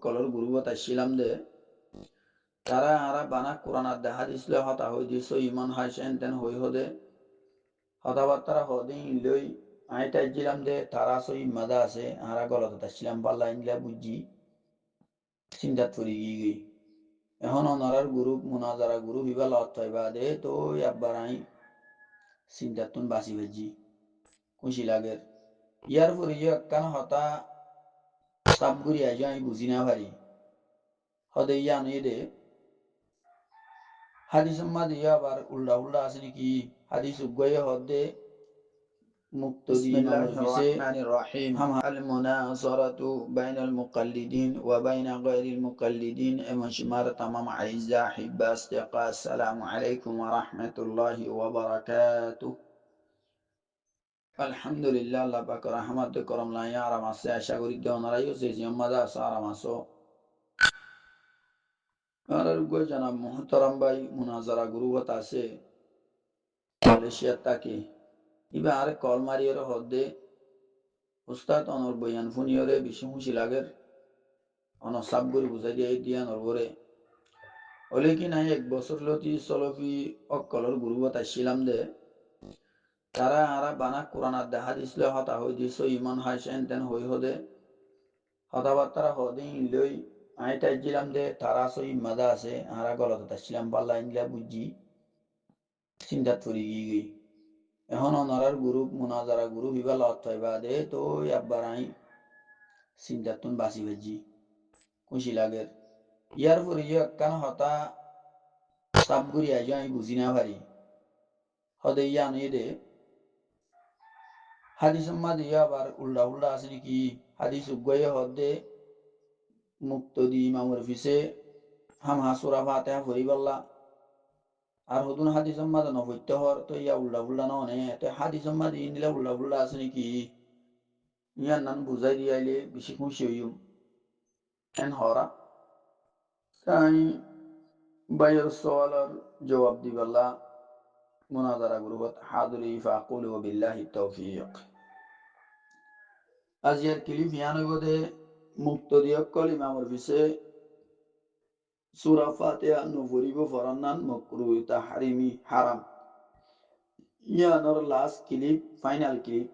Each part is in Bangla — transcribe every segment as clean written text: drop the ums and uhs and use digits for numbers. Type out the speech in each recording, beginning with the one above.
অকলর গুরুবত আসছিলাম দে তারা আরা বানা কোরআন আর দেখা দিছিল হতা হই দিস ইমন হাসেন তেন হই হদে হতাবার্তারা হদিন লই আই তাইছিলাম দে তারা সই মাদা আছে আরা গলত আসছিলাম পাল্লা ইনলা বুঝি চিন্তাত পড়ি গই এখন অনারার গ্রুপ মুনাজারা গ্রুপ ইবা লত হইবা দে তো আব্বার আই চিন্তাত তুন বাঁচি ভেজি খুশি লাগের ইয়ার পরে একখান হতা সাবগুড়ি আইজ আমি বুঝি না পারি হদে ইয়া নই দে হাদিস দিয়ে আবার উল্টা উল্টা আছে নাকি হাদিস উগ্গয়ে হদে মুক্তদি ইমামুর ফিসে হাম আল মুনাজারাতু বাইনাল মুকাল্লিদিন ওয়া বাইনা গায়রিল মুকাল্লিদিন এমশমার তামাম আইজা হিব্বা ইস্তিকা আসসালামু আলাইকুম ওয়া রাহমাতুল্লাহি ওয়া বারাকাতুহু আলহামদুলিল্লাহ আল্লাহ পাক রহমত করম লাইয়া আরাম আছে আশা করি দেওনারাইও যে জিম্মাদা আছে আরাম আছো আর গো জানাব মুহতারাম ভাই মুনাজারা গ্রুপত আছে মালয়েশিয়ার তাকে ইবা আর কল মারিয়র হদে উস্তাদ অনর বয়ান ফুনিয়রে বেশি খুশি লাগের অন সাব করে বুঝাই দিয়ে দিয়া নরবরে হলে কি নাই এক বছর লতি চলফি অকলর গ্রুপত আসছিলাম দে তারা আরা বানা কোরআন আর দেখা দিছিল হতা হই দিস ইমন হাসেন তেন হই হদে হতাবার্তারা হদিন লই আই তাইছিলাম দে তারা সই মাদা আছে আরা গলত আসছিলাম পাল্লা ইনলা বুঝি চিন্তাত পড়ি গই এখন অনারার গ্রুপ মুনাজারা গ্রুপ ইবা লত হইবা দে তো আব্বার আই চিন্তাত তুন বাঁচি ভেজি খুশি লাগের ইয়ার পরে একখান হতা সাবগুড়ি আইজ আমি বুঝি না পারি হদে ইয়া নই দে হাদিস দিয়ে আবার উল্টা উল্টা আছে নাকি হাদিস উগ্গয়ে হদে মুক্তদি ইমামুর ফিসে হাম হাসুরা ফাতেহা ফরিবাল্লা আর হদুন হাদিস নফত্য হর তো ইয়া উল্টা উল্টা নে তো হাদিস ইনলে উল্টা উল্টা আছে নাকি ইয়ার নান বুঝাই দিয়াইলে বেশি খুশি হইম এন হরা তাই বাইয়ের সওয়ালার জবাব দিবাল্লা মুনাজারা গ্রুপত হাদুরি ফাকুলু বিল্লাহি তৌফিক আজিয়ার ক্লিপ ইয়ান হইবদে মুক্তদি অক্কল ইমামুর ফিসে সূরা ফাতিহা নফরিব ফরান্নান মাকরুহ তাহরিমি হারাম ইয়ানর লাস্ট ক্লিপ ফাইনাল ক্লিপ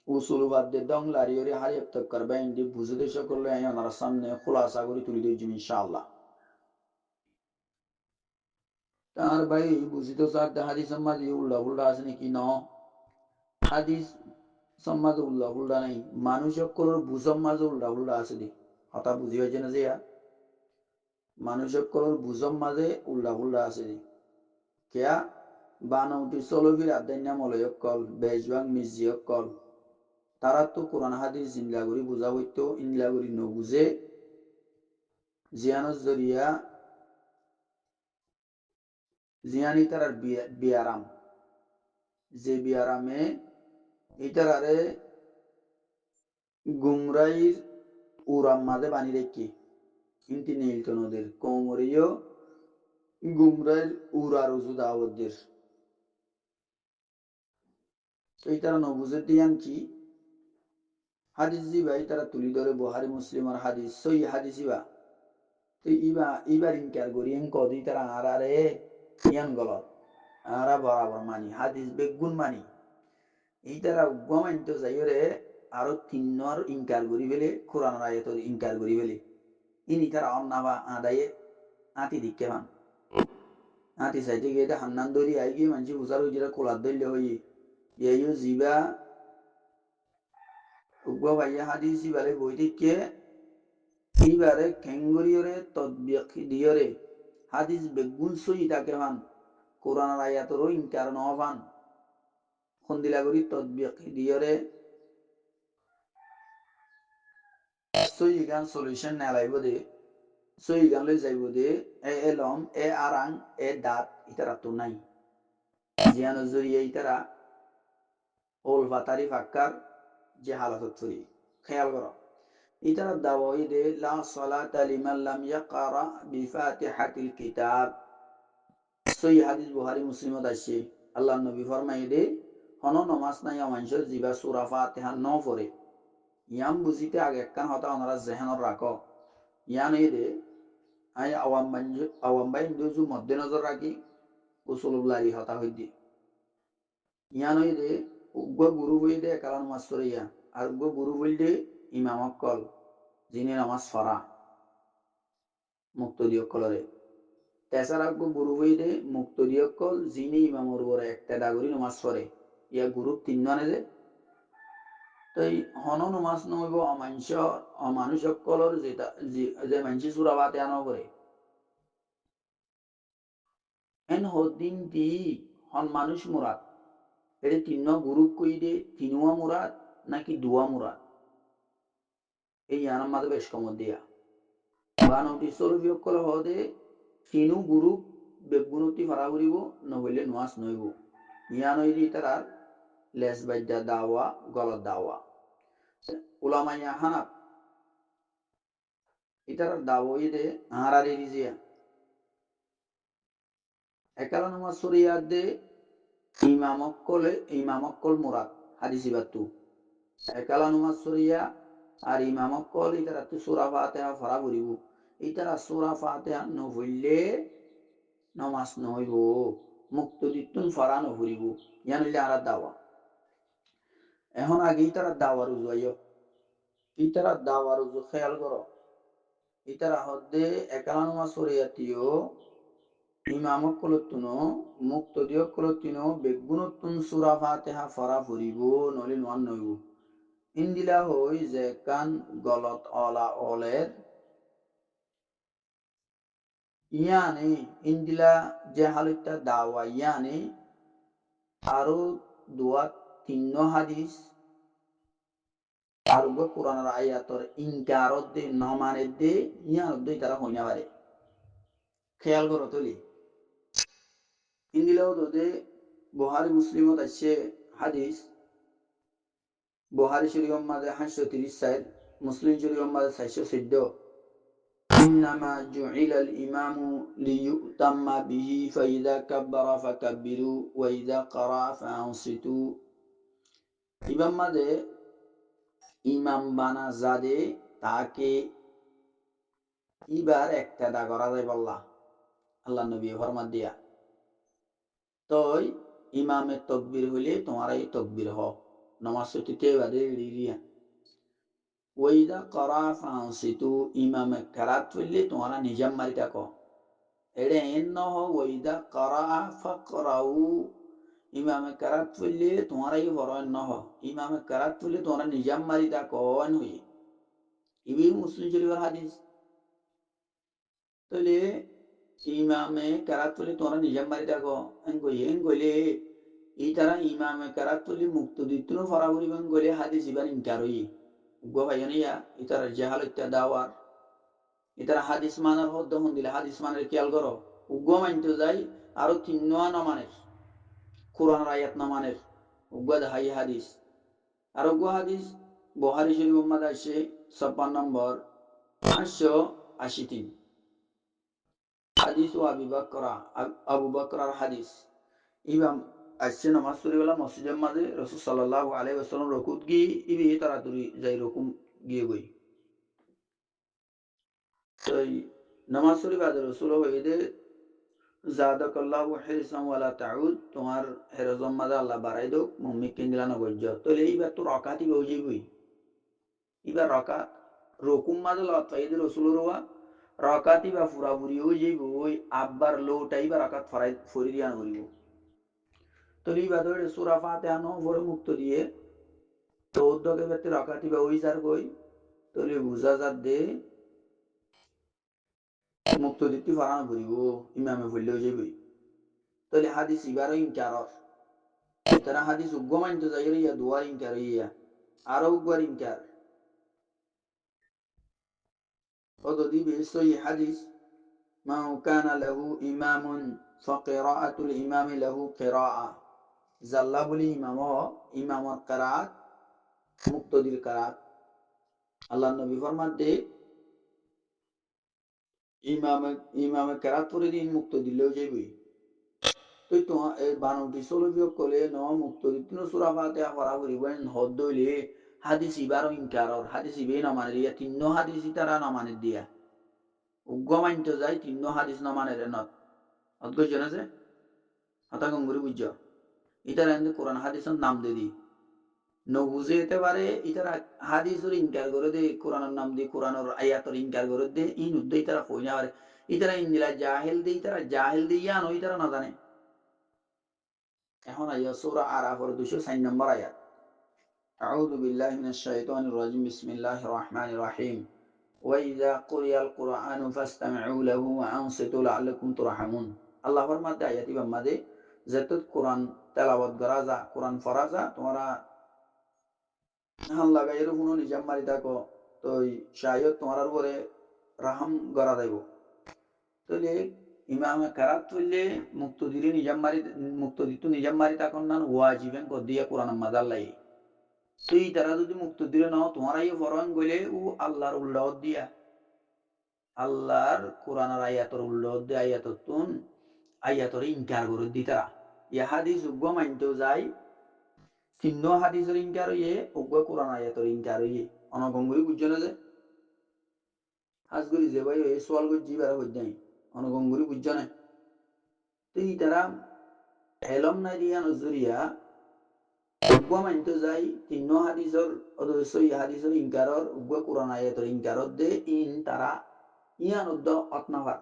উসুল বাদে দং লারিয়রি হারিয়ত তক্কর বাইন্দি বুঝতে সকলে ইয়ানর সামনে খুলাসা করে তুলি দিই ইনশাআল্লাহ তার ভাই বুঝিত সাথে হাদিস সম্মাদি উল্টা উল্টা আছে নাকি ন হাদিস সম্মাদ উল্টা উল্টা নাই মানুষ সকলের বুঝম মাঝে উল্টা উল্টা আছে দি হতা বুঝি হয়েছে না যে মানুষ সকলের বুঝম মাঝে উল্টা উল্টা আছে দি কেয়া বানৌটি চলবির আদান্য মলয়কল বেজবাং মিজিয়কল তারা তো কোরআন হাদিস ইনলাগুড়ি বুঝা হইতো ইনলাগুড়ি নবুঝে জিয়ানোর জরিয়া জিয়ানি তারার বিয়ারাম যে বিয়ারামে ইতারারে গুমরাইর উরাম মাঝে বানি রেখে কিন্তু নীলত নদীর কোমরীয় গুমরাইর উরার উজু দাওয়াতদের এই তারা নবুজের দিয়ান কি হাদিস জিবা তারা তুলি ধরে বুহারি মুসলিমের হাদিস সই হাদিস ইবা তো ইবার ইনকার করি কদি তারা আরে ইয়ান গলত আরা বরাবর মানি হাদিস বেগুন মানি এই তারা উগ্গমাইন্ত যাইরে আরো তিন্নর ইনকার করি ফেলে কোরআন আয়াতর ইনকার করি ফেলে ইনি তারা অন্নাবা আদায়ে আতি দিকে পান আতি সাইতে গিয়ে হান্নান দরি আই গিয়ে মানুষ বুঝার যেটা কোলার দল্য হই ইয়ো জিবা উগ্গ ভাইয়া হাদিস ইবারে বই থেকে এইবারে খেঙ্গুরিয়রে তদবিক দিয়রে হাদিস বেগুন সই তাকে পান কোরআন আয়াতরও ইনকার ন পান খন্দিলাগুড়ি তদবিক দিয়রে সই গান সলিউশন নালাইব দে সই গান লই যাইব দে এ এলম এ আরাং এ দাঁত ইতারা তো নাই জিয়ানো জরিয়ে ইতারা ওল ফাতারি ফাক্কার যে হালাত করি খেয়াল করো ইতারা দাওয়াই দে লা সালাতা লিমান লাম ইয়াকরা বিফাতিহাতিল কিতাব সই হাদিস বুহারি মুসলিমত আছে আল্লাহ নবী ফরমাই দে হন নমাজ নাই মানুষের জিবা সূরা ফাতিহা ন পড়ে ইয়াম বুঝিতে আগে একখান হতা ওনারা জেহেনর রাখো ইয়ান দে আই আওয়াম বাই দুজু মধ্যে নজর রাখি গোসলুল্লাহি হতা হইদি ইয়ান দে উগ্র গুরু হইদে কালান মাস্তর ইয়া আর উগ্র গুরু হইদে ইমামক কল যিনি নামাজ ফরা মুক্ত দিয়কলরে তেসারা গুরু হইদে মুক্ত দিয়কল যিনি ইমামর উপরে একটা ডাগরি নামাজ পড়ে ইয়া গুরু তিনজনে যে তাই হন নমাজ নহব অমানুষকলর যেটা যে মানসি চুরাবাতে আনো করে এন হদিন দি হন মানুষ মুরাদ এটি তিন গ্রুপ কই দে তিনুয়া মুরাদ নাকি দুয়া মুরাদ এই আনার মাঝে বেশ কমত দিয়া বানটি চলবিয়কল হদে তিনু গ্রুপ বেগুনতি ফারা করিব নহলে নোয়াজ নইব ইয়ান হইদি তার লেস বাদ্যা দাওয়া গলত দাওয়া উলামাইয়া হানাত ইতার দাওয়ি দে হারারে রিজিয়া একালা নামাজ শরিয়াত দে ইমামকল মুরাদ হাদিসি বাতু একালা নামাজ শরিয়া আর ইমামকল ইতারা তো সূরা ফাতিহা ফরা করিব ইতারা সূরা ফাতিহা নহইলে নামাজ নহইব মুক্ত দিতুন ফরা নহরিব ইয়ান হইলে আর দাওয়া এখন আগে ইতারা দাওয়া রুজু আইও ইতারা দাওয়া রুজু খেয়াল করো ইতারা হদ্দে একালা নামাজ শরিয়াতিও ইমামক কলতুনো মুক্ত দিয়ক কলতুনো বেগুনতুন সূরা ফাতিহা ফরা ফুরিব নলি নোয়ান নইব ইন্দিলা হই যে কান গলত অলা অলের ইয়ানি ইন্দিলা যে হালুতা দাওয়া ইয়ানি আরো দুয়া তিন্ন হাদিস আর কোরআনের আয়াতর ইনকারত দে নমানের দে ইয়ানত দে তারা হইনা পারে খেয়াল করো তলি ইন্দিলাও দে বুহারি মুসলিমত আছে হাদিস বুহারি শরীফ মাঝে 830 সাইড মুসলিম শরীফ মাঝে 414 ইন্নামা জুইলাল ইমামু লিয়ুতাম্মা বিহি ফাইদা কাব্বারা ফাকাব্বিরু ওয়া ইযা ক্বারা ফাআনসিতু ইমাম মাঝে ইমাম বানা জাদে তাকে ইবার একটা দা করা যায় বললা আল্লাহ নবী ফরমান দিয়া তই ইমামের তকবির হইলে তোমার এই তকবির হ নমাজ ছুটিতে বাদে রিয়া ওইদা করা ফাঁসিতু ইমামে কেরাত হইলে তোমারা নিজাম মারি থাকো এড়ে এন ন হ ওইদা করা ফাকরাউ ইমামে কেরাত হইলে তোমারাই হরণ ন হ ইমামে কেরাত হইলে তোমরা নিজাম মারি থাকো এন হই ইবি মুসলিম শরীফের হাদিস তাহলে ইমামে কেরাত হইলে তোমরা নিজাম মারি থাকো এন কইলে এই তারা ইমামে কেরাত হইলে মুক্ত দিতুনো ফরা করিবেন গলে হাদিস ইবার ইনকার হই উগ্র ভাইয়া ইতারা জাহাল ইত্যা দাওয়ার ইতারা হাদিস মানার হদ্দ হন দিলে হাদিস মানের খেয়াল করো উগ্র মানতে যাই আরো তিন্নয়া নমানের কোরআনের আয়াত নমানের উগ্র হাই হাদিস আর উগ্র হাদিস বুখারী শরীফ মাঝে আসে 56 নম্বর 583 হাদিস ও আবু বকরার হাদিস ইমাম আসছে নামাজ পড়িবেলা মসজিদের মাঝে রাসূল সাল্লাল্লাহু আলাইহি ওয়াসাল্লাম রকুত গিয়ে ইবি তাড়াতাড়ি যাই রকুম গিয়ে গই তাই নামাজ পড়ি বাদে রাসূল হইদে জাদাকাল্লাহু হিরসাম ওয়ালা তাউদ তোমার হেরজম মাঝে আল্লাহ বাড়াই দোক মুম্মি কিনদিলা নগজ্য তাহলে এইবার তো রকাতি হয়ে যাইবই এবার রকাত রকুম মাঝে লত ফাইদে রাসূলের ওয়া রকাতি বা পুরাপুরি হয়ে যাইব ওই আব্বার লোটাই বা রকাত ফরি দিয়া করিব তাহলে এই বাদে সূরা ফাতিহা নো পরে মুক্ত দিয়ে তো উদ্যোগে ব্যক্তি রকাতি বা ওই যার কই তাহলে বুঝা যার দে মুক্ত দিতে ফারানো করিব ইমামে ফুললে হয়ে যাইবই তাহলে হাদিস ইবারও ইনকার তারা হাদিস উগ্র মানতে যাই ইয়া দুয়ার ইনকার ইয়া আরো উগ্র ইনকার অত দিবে সই হাদিস মাও কানা লাহু ইমামুন ফাকিরাআতুল ইমামি লাহু কিরাআ জাল্লা বলি ইমামর কিরাআত মুক্তদির কিরাআত আল্লাহ নবী ফরমাতে ইমামে কিরাআত পড়ে দিন মুক্ত দিলেও যাইবই তুই তো বানটি সলবিও কলে ন মুক্ত দিন সূরা ফাতিহা পড়া করিবেন হদ দইলে হাদিস ইবারও ইনকারর হাদিস ইবে না মানে দিয়া তিন্ন হাদিস তারা না মানে দিয়া উগ্গমাইন্ত যায় তিন্ন হাদিস ন মানে রে নত অদ্গজ না যে হতা গঙ্গুরি বুঝছ ইতারা এনে কোরআন হাদিসের নাম দে দি নবুঝে যেতে পারে ইতারা হাদিসের ইনকার করে দে কোরআনের নাম দিয়ে কোরআনের আয়াতের ইনকার করে দে ইন উদ্দে ইতারা কই না পারে ইতারা ইন্দিলা জাহেল দে ইয়ানো ইতারা না জানে এখন আইয়া সূরা আরাফের 204 নম্বর আয়াত আউযু বিল্লাহি মিনাশ শাইতানির রাজিম বিসমিল্লাহির রহমানির রহিম ওয়াইযা কুরিয়াল কুরআনু ফাসতামিউ লাহু ওয়া আনসিতু লাআল্লাকুম তুরহামুন আল্লাহ ফরমাতে আয়াতি বাম্মাদে যেতত কোরআন তেলাওয়াত করা যা কোরআন পড়া যা তোমরা হান লাগাইয়ের হুনো নিজাম মারি থাকো তো শায়দ তোমার উপরে রাহাম করা দেব তাহলে ইমামে কারাত তুললে মুক্তদিরে নিজাম মারি মুক্তদিতু নিজাম মারি থাকুন না ওয়াজিবেন গদিয়া কোরআন মাদার লাই তুই তারা যদি মুক্তদিরে নাও তোমার আইয়ে ফরন গলে ও আল্লাহর উল্লাহ দিয়া আল্লাহর কোরআনের আয়াতর উল্লেখ দিয়ে আয়াততুন আয়াতর ইনকার করে দি তারা ইয়া হাদিস উগ্র মানতেও যায় তিন্ন হাদিসের ইনকার হইয়ে উগ্র কোরআন আয়াতর ইনকার হইয়ে অনগঙ্গুরি বুঝছো না যে হাজগুরি যে ভাই এই সোয়াল করছি বেড়া হইতে নাই অনগঙ্গুরি বুঝছো না তুই তারা এলম নাই দিয়া নজরিয়া উগ্র মানতে যায় তিন্ন হাদিসের অদৃশ্য হাদিসের ইনকারর উগ্র কোরআন আয়াতর ইনকারত দে ইন তারা ইয়ান উদ্দ অতনাভার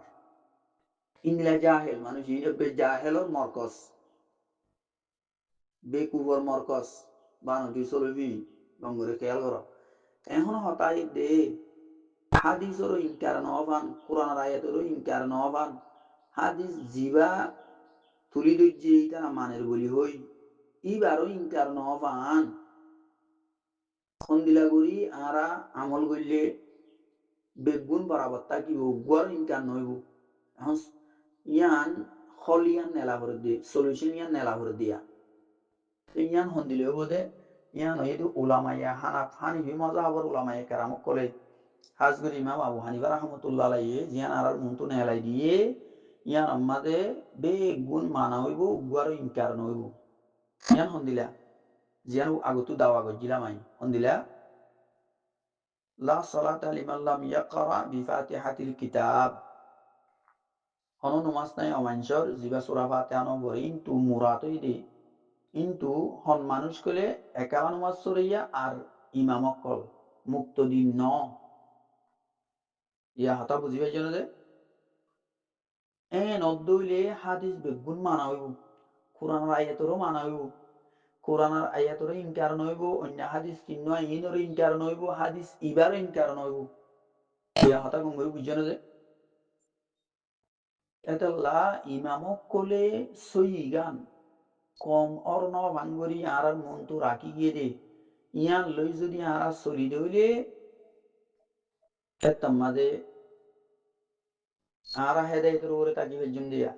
ইংলা জাহেল মানুষ জাহেলর মরকস বেকুবর মরকস বানটি চলবি বঙ্গরে খেয়াল কর এখন হতাই দে হাদিসেরও ইনকার নবান কোরআনের আয়াতেরও ইনকার নবান হাদিস জিবা তুলি দইজে তারা মানের বলি হই ইবারও ইনকার নবান সন্দিলাগুড়ি আরা আমল করলে বেগুন বরাবর তাকি উগ্র ইনকার নইব এখন ইয়ান হল ইয়ান নেলা ভরে দিয়ে সলিউশন ইয়ান নেলা ভরে দিয়া ইয়ান হন্দিলে বোধে ইয়ান হয়তো উলামাইয়া হানিফি মজাহবর উলামাইয়া কেরামক কলে হাজগুর ইমাম আবু হানিফা রহমতুল্লাহ আলাইহি জিয়ান আর মুন্তু নেলাই দিয়ে ইয়ান আম্মাদে বে গুণ মানা হইব উগুয়ার ইনকার নইব ইয়ান হন্দিলা জিয়ান আগতু দাওয়া গজিলাম আই হন্দিলা লা সালাতা লিমান লাম ইয়াকরা বিফাতিহাতিল কিতাব হন নমাজ নাই অমানসর জিবা সূরা ফাতিহা নবরে ইনতু মুরাতই দে কিন্তু হন মানুষ কলে একালা নমাজ সরাইয়া আর ইমামক কল মুক্তদিন ন ইয়া হতা বুঝিবার জন্য দে নদ্দইলে হাদিস বেগুন মানা হইব কোরআনের আয়াতরও মানা হইব কোরআনের আয়াতরও ইনকার নইব অন্য হাদিস কিন্ন ইনরও ইনকার নইব হাদিস ইবারও ইনকার নইব ইয়া হতা গঙ্গই বুঝছে না যে এতলা ইমামক কলে সই গান কম অর্ণ ভাঙ্গরি আর মন্তু রাখি গিয়ে দে ইয়ান লই যদি আর চলি দইলে এতাম মাঝে আর হেদায়তের উপরে তাকিবের জন্য দিয়া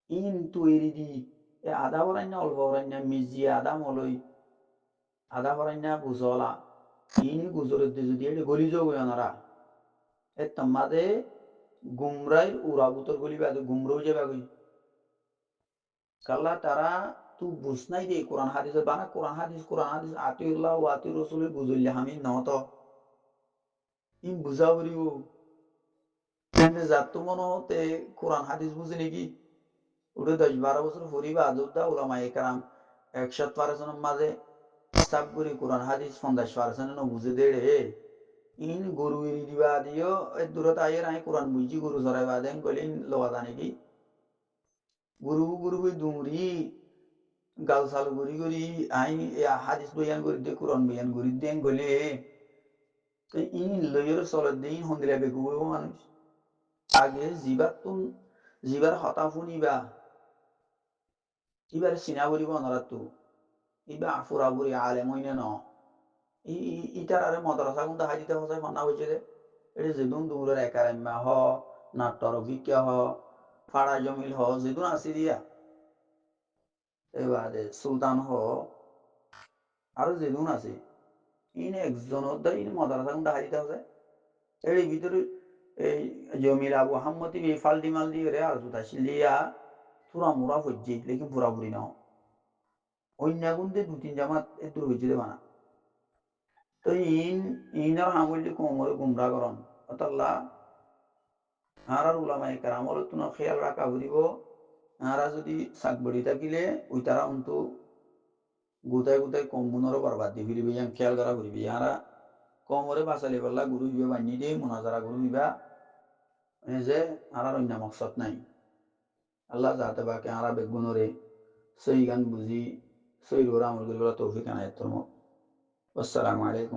ইন তৈরি দি এ আধা ভরান্না অল্প ভরান্না মিজিয়া আধা মলই আধা ভরান্না বুঝলা ইনি গুজরের দিয়ে যদি এটা গলি যোগ ওনারা এতাম মাঝে গুমরাই উড়াবুতর গলি বাদে গুমরাও যাবে গই কাল্লা তারা তু বুঝ নাই দে কোরআন হাদিস আতিউল্লাহ ও আতিউর রসুল বুঝলি আমি নত ইন বুঝা বলিব কিন্তু যার তো মনে হতে কোরআন হাদিস বুঝে নাকি ওটা 10-12 বছর ফুরিবা আদুদ্দা ওলামা একরাম 100% মাঝে সাব করি কোরআন হাদিস 50% ন বুঝে দেড়ে ইন গরু এরি দিবা দিও দূরত আইয়ের আই কোরআন বুঝছি গরু চড়াইবা দেন কইলে লওয়া জানে কি গরু দুমরি গাল চালু করি আই হাদিস বয়ান করি দিয়ে কোরআন বয়ান করি দেন কইলে ইন লইয়ের চলত দিয়ে ইন হন্দিলা বেগু মানুষ আগে জিবার হতা শুনিবা ইবার চিনা বলিব নরাতো ইবা আফুরা বুড়ি আলে মইনে ন ইটার আরে মদরসা কোন দেখা দিতে হসাই ফন্না হয়েছে রে এটা যেদুন দূরের একাডেমি হ নাট্যর অভিজ্ঞ হ ফাড়া জমিল হ যেদুন আসি দিয়া এবারে সুলতান হ আরো যেদুন আছে ইন একজনের দ্বারা ইন মদরসা কোন দেখা দিতে হসাই এর ভিতরে এই জমিল আবু হাম্মতি ফালদি মালদি রে আর জুতা শিলিয়া পুরা মুরা হচ্ছে লেকিন পুরাপুরি না অন্য গুণতে 2-3 জামাত দূর হয়েছে দে বানা তো ইনার হামুল্লি কোমরে গুমরা করন অতাল্লা হারার উলামায়ে কেরামর তুন খেয়াল রাখা হরিব হারা যদি সাকবড়ি থাকিলে ওই তারা অন্তু গোতায় গোতায় কম মনেরও বরবাদ দি ফিরিবে ইয়ান খেয়াল করা করিবি হারা কমরে বাঁচালে পাল্লা গুরু হিবে বান্যি দিয়ে মোনাজারা গুরু হিবা যে হারার অন্য মকসদ নাই আল্লাহ যাতে বাকে হারা বেগুনরে সহি গান বুঝি সহি আমল করিবার তৌফিক আনায়াত আসসালামু আলাইকুম